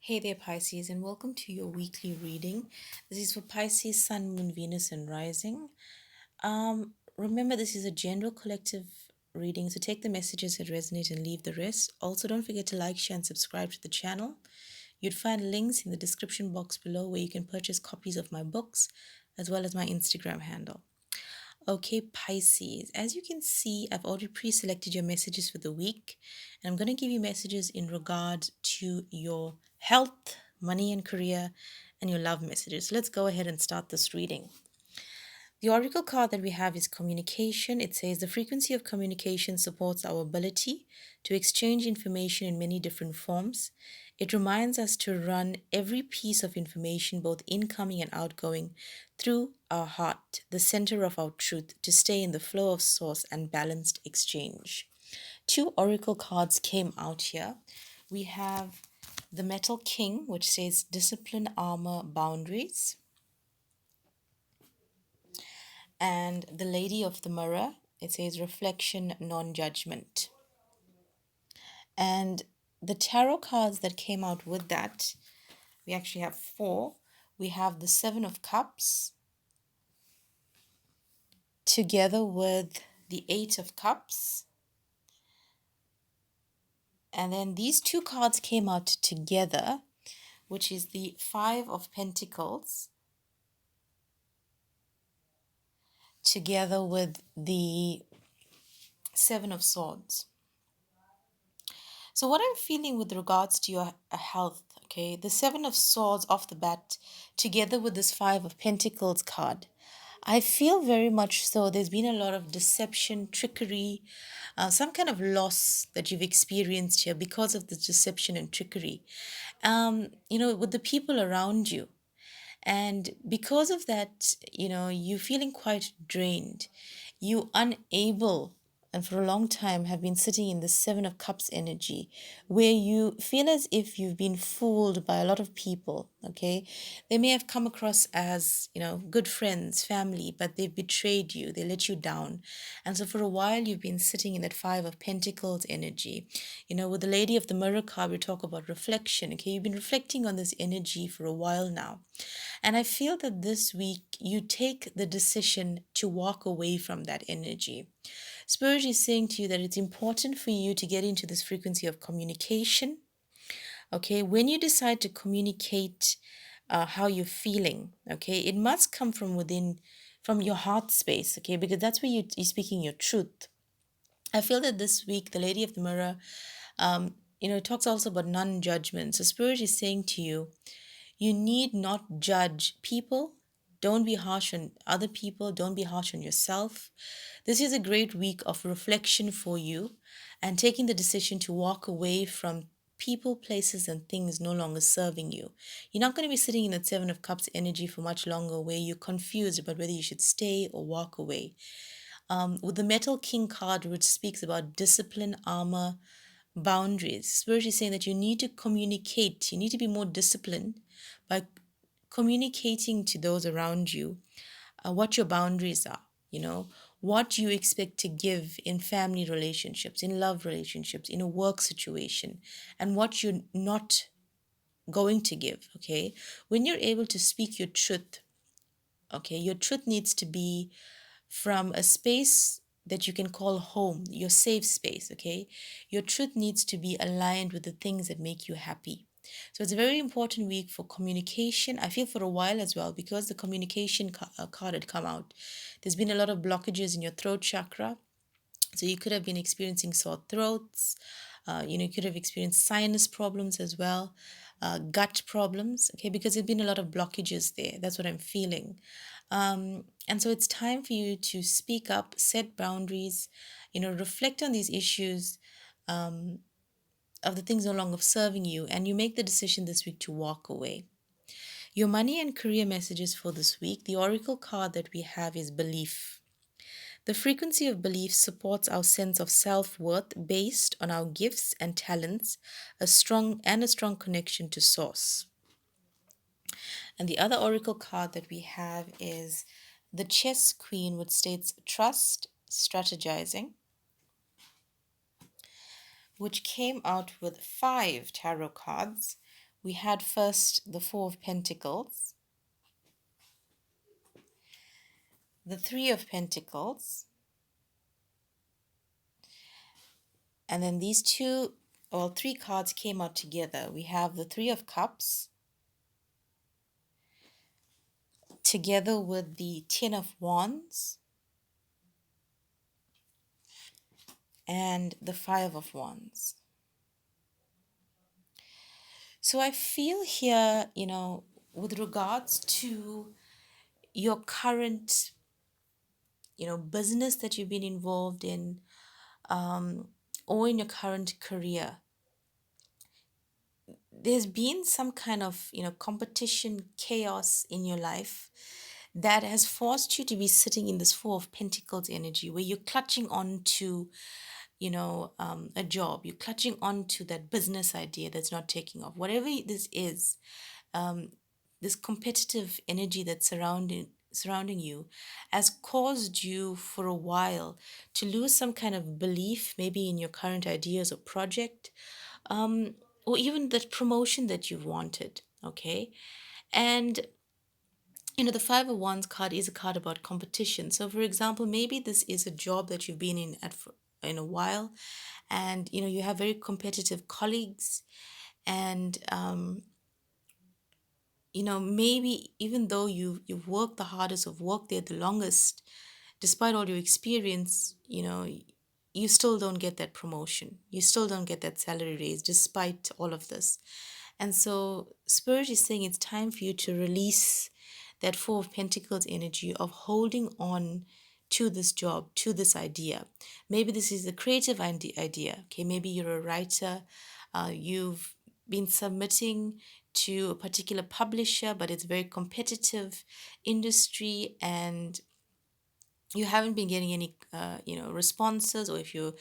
Hey there, Pisces, and welcome to your weekly reading. This is for Pisces, Sun, Moon, Venus, and Rising. Remember, this is a general collective reading, so take the messages that resonate and leave the rest. Also, don't forget to like, share, and subscribe to the channel. You'd find links in the description box below where you can purchase copies of my books as well as my Instagram handle. Okay, Pisces, as you can see, I've already pre-selected your messages for the week, and I'm going to give you messages in regard to your health, money and career, and your love messages. Let's go ahead and start this reading. The oracle card that we have is communication. It says the frequency of communication supports our ability to exchange information in many different forms. It reminds us to run every piece of information, both incoming and outgoing, through our heart, the center of our truth, to stay in the flow of source and balanced exchange. Two oracle cards came out here. We have the Metal King, which says discipline, armor, boundaries, and the Lady of the Mirror, it says reflection, non-judgment. And the tarot cards that came out with that, we actually have four. We have the Seven of Cups together with the Eight of Cups. And then these two cards came out together, which is the Five of Pentacles together with the Seven of Swords. So what I'm feeling with regards to your health, okay, the Seven of Swords off the bat, together with this Five of Pentacles card, I feel very much so there's been a lot of deception, trickery, some kind of loss that you've experienced here because of the deception and trickery. With the people around you. And because of that, you're feeling quite drained. You unable, and for a long time have been sitting in the Seven of Cups energy, where you feel as if you've been fooled by a lot of people. Okay, they may have come across as good friends, family, but they've betrayed you. They let you down, and so for a while you've been sitting in that Five of Pentacles energy. With the Lady of the Mirror card, we talk about reflection. Okay, you've been reflecting on this energy for a while now. And I feel that this week you take the decision to walk away from that energy. Spirit is saying to you that it's important for you to get into this frequency of communication. Okay, when you decide to communicate how you're feeling, okay, it must come from within, from your heart space, okay, because that's where you're speaking your truth. I feel that this week, the Lady of the Mirror, talks also about non-judgment. So Spirit is saying to you, you need not judge people. Don't be harsh on other people. Don't be harsh on yourself. This is a great week of reflection for you and taking the decision to walk away from people, places, and things no longer serving you. You're not going to be sitting in that Seven of Cups energy for much longer where you're confused about whether you should stay or walk away. With the Metal King card, which speaks about discipline, armor, boundaries, Spirit is saying that you need to communicate. You need to be more disciplined by communicating to those around you what your boundaries are, what you expect to give in family relationships, in love relationships, in a work situation, and what you're not going to give, okay? When you're able to speak your truth, okay, your truth needs to be from a space that you can call home, your safe space, okay? Your truth needs to be aligned with the things that make you happy. So it's a very important week for communication. I feel for a while as well, because the communication card had come out. There's been a lot of blockages in your throat chakra. So you could have been experiencing sore throats. You could have experienced sinus problems as well, gut problems, okay, because there's been a lot of blockages there. That's what I'm feeling. And so it's time for you to speak up, set boundaries, reflect on these issues of the things no longer serving you, and you make the decision this week to walk away. Your money and career messages for this week, the oracle card that we have is belief. The frequency of belief supports our sense of self-worth based on our gifts and talents, a strong connection to source. And the other oracle card that we have is the Chess Queen, which states trust, strategizing, which came out with 5 tarot cards. we had first the Four of Pentacles, the Three of Pentacles, and then these two, well, three cards came out together. We have the Three of Cups together with the Ten of Wands and the Five of Wands. So I feel here, with regards to your current, business that you've been involved in, um, or in your current career, there's been some kind of, competition, chaos in your life that has forced you to be sitting in this Four of Pentacles energy where you're clutching on to, a job, you're clutching on to that business idea that's not taking off. Whatever this is, um, this competitive energy that's surrounding you has caused you for a while to lose some kind of belief, maybe in your current ideas or project, um, or even that promotion that you've wanted. Okay, and the Five of Wands card is a card about competition. So, for example, maybe this is a job that you've been in a while, and you have very competitive colleagues, and maybe even though you've worked the hardest, or worked there the longest, despite all your experience, you still don't get that promotion. You still don't get that salary raise despite all of this. And so Spirit is saying it's time for you to release that Four of Pentacles energy of holding on to this job, to this idea. Maybe this is a creative idea. Okay, maybe you're a writer, you've been submitting to a particular publisher, but it's very competitive industry, and you haven't been getting any responses. Or if you're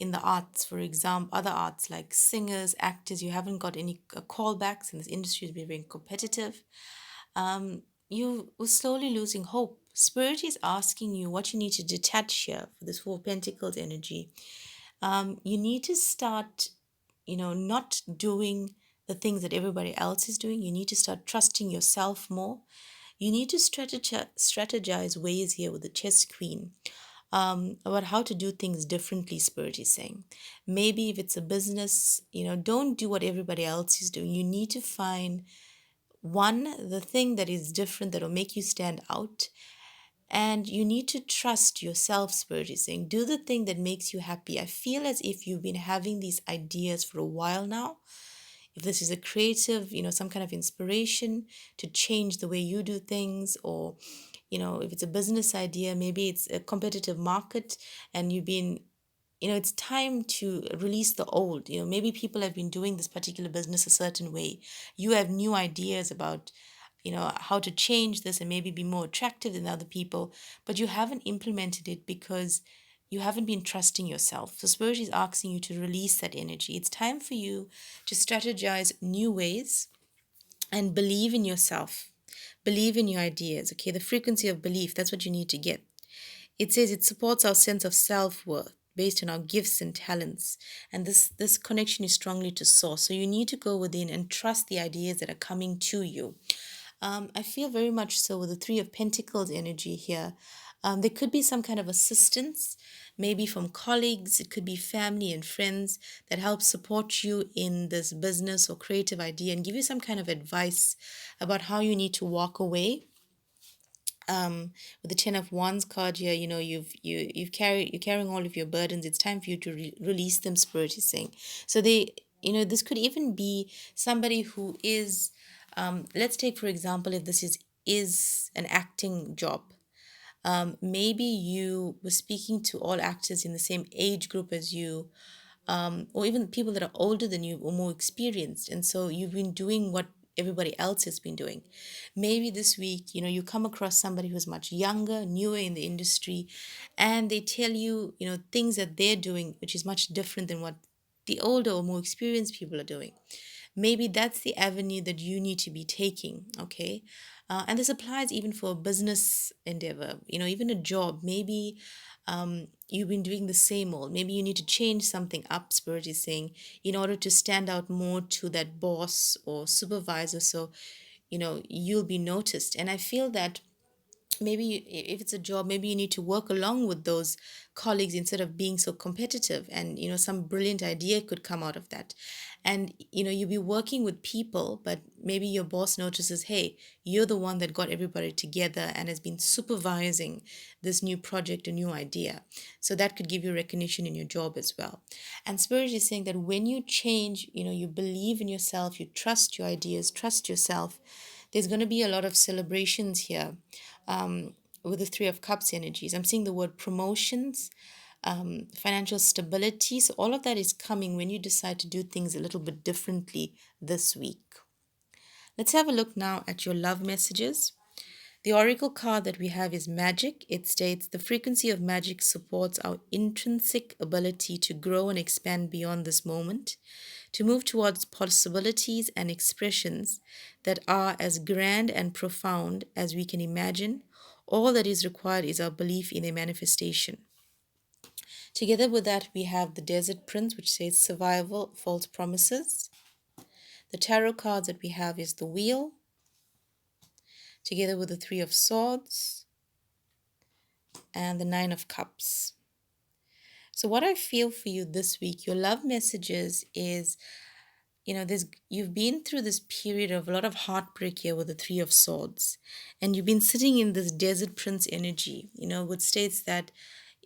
in the arts, for example, other arts like singers, actors, you haven't got any callbacks, and this industry has been very competitive. You were slowly losing hope. Spirit is asking you what you need to detach here for this Four of Pentacles energy. You need to start, not doing the things that everybody else is doing. You need to start trusting yourself more. You need to strategize ways here with the chess queen, about how to do things differently, Spirit is saying. Maybe if it's a business, don't do what everybody else is doing. You need to find the thing that is different, that will make you stand out. And you need to trust yourself, Spirit is saying. Do the thing that makes you happy. I feel as if you've been having these ideas for a while now. If this is a creative, some kind of inspiration to change the way you do things, or, if it's a business idea, maybe it's a competitive market, and you've been, it's time to release the old. Maybe people have been doing this particular business a certain way. You have new ideas about, how to change this and maybe be more attractive than other people, but you haven't implemented it because you haven't been trusting yourself. So Spirit is asking you to release that energy. It's time for you to strategize new ways and believe in yourself. Believe in your ideas. Okay, the frequency of belief, that's what you need to get. It says it supports our sense of self-worth based on our gifts and talents. And this connection is strongly to source. So you need to go within and trust the ideas that are coming to you. I feel very much so with the Three of Pentacles energy here. There could be some kind of assistance, maybe from colleagues. It could be family and friends that help support you in this business or creative idea and give you some kind of advice about how you need to walk away. With the Ten of Wands card here, you're carrying all of your burdens. It's time for you to release them, Spirit is saying. So this could even be somebody who is, let's take for example, if this is an acting job. Maybe you were speaking to all actors in the same age group as you, or even people that are older than you or more experienced. And so you've been doing what everybody else has been doing. Maybe this week, you come across somebody who's much younger, newer in the industry, and they tell you, things that they're doing, which is much different than what the older or more experienced people are doing. maybe that's the avenue that you need to be taking. Okay. And this applies even for a business endeavor, even a job. Maybe you've been doing the same old. Maybe you need to change something up, Spirit is saying, in order to stand out more to that boss or supervisor. So, you'll be noticed. And I feel that maybe if it's a job, maybe you need to work along with those colleagues instead of being so competitive, and some brilliant idea could come out of that. And you'll be working with people, but maybe your boss notices, hey, you're the one that got everybody together and has been supervising this new project, a new idea. So that could give you recognition in your job as well. And Spirit is saying that when you change, you believe in yourself, you trust your ideas, trust yourself, there's going to be a lot of celebrations here, um, with the Three of Cups energies. I'm seeing the word promotions, financial stability. So all of that is coming when you decide to do things a little bit differently this week. Let's have a look now at your love messages. The oracle card that we have is magic. It states the frequency of magic supports our intrinsic ability to grow and expand beyond this moment, to move towards possibilities and expressions that are as grand and profound as we can imagine. All that is required is our belief in a manifestation. Together with that, we have the Desert Prince, which says survival, false promises. The tarot cards that we have is the Wheel, together with the Three of Swords and the Nine of Cups. So what I feel for you this week, your love messages is, there's you've been through this period of a lot of heartbreak here with the Three of Swords, and you've been sitting in this Desert Prince energy, which states that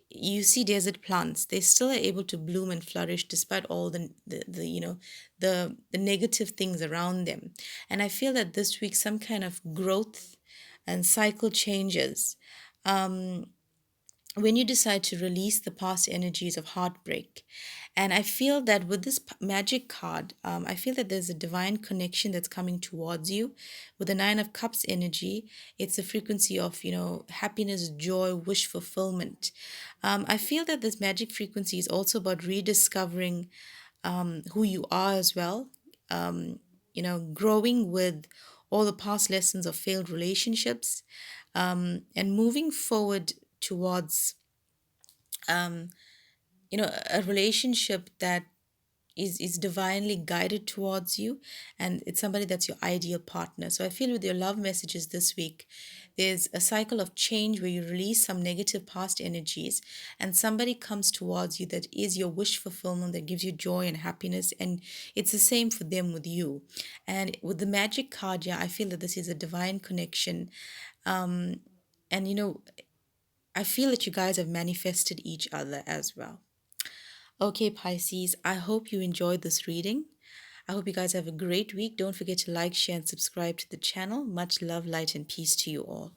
you see desert plants, they still are able to bloom and flourish despite all the negative things around them. And I feel that this week some kind of growth and cycle changes. When you decide to release the past energies of heartbreak. And I feel that with this magic card, I feel that there's a divine connection that's coming towards you. With the Nine of Cups energy, it's a frequency of, happiness, joy, wish fulfillment. I feel that this magic frequency is also about rediscovering who you are as well, growing with all the past lessons of failed relationships, and moving forward towards a relationship that is divinely guided towards you, and it's somebody that's your ideal partner. So I feel with your love messages this week, there's a cycle of change where you release some negative past energies, and somebody comes towards you that is your wish fulfillment, that gives you joy and happiness, and it's the same for them with you. And with the magic card, yeah, I feel that this is a divine connection. And I feel that you guys have manifested each other as well. Okay, Pisces, I hope you enjoyed this reading. I hope you guys have a great week. Don't forget to like, share, and subscribe to the channel. Much love, light, and peace to you all.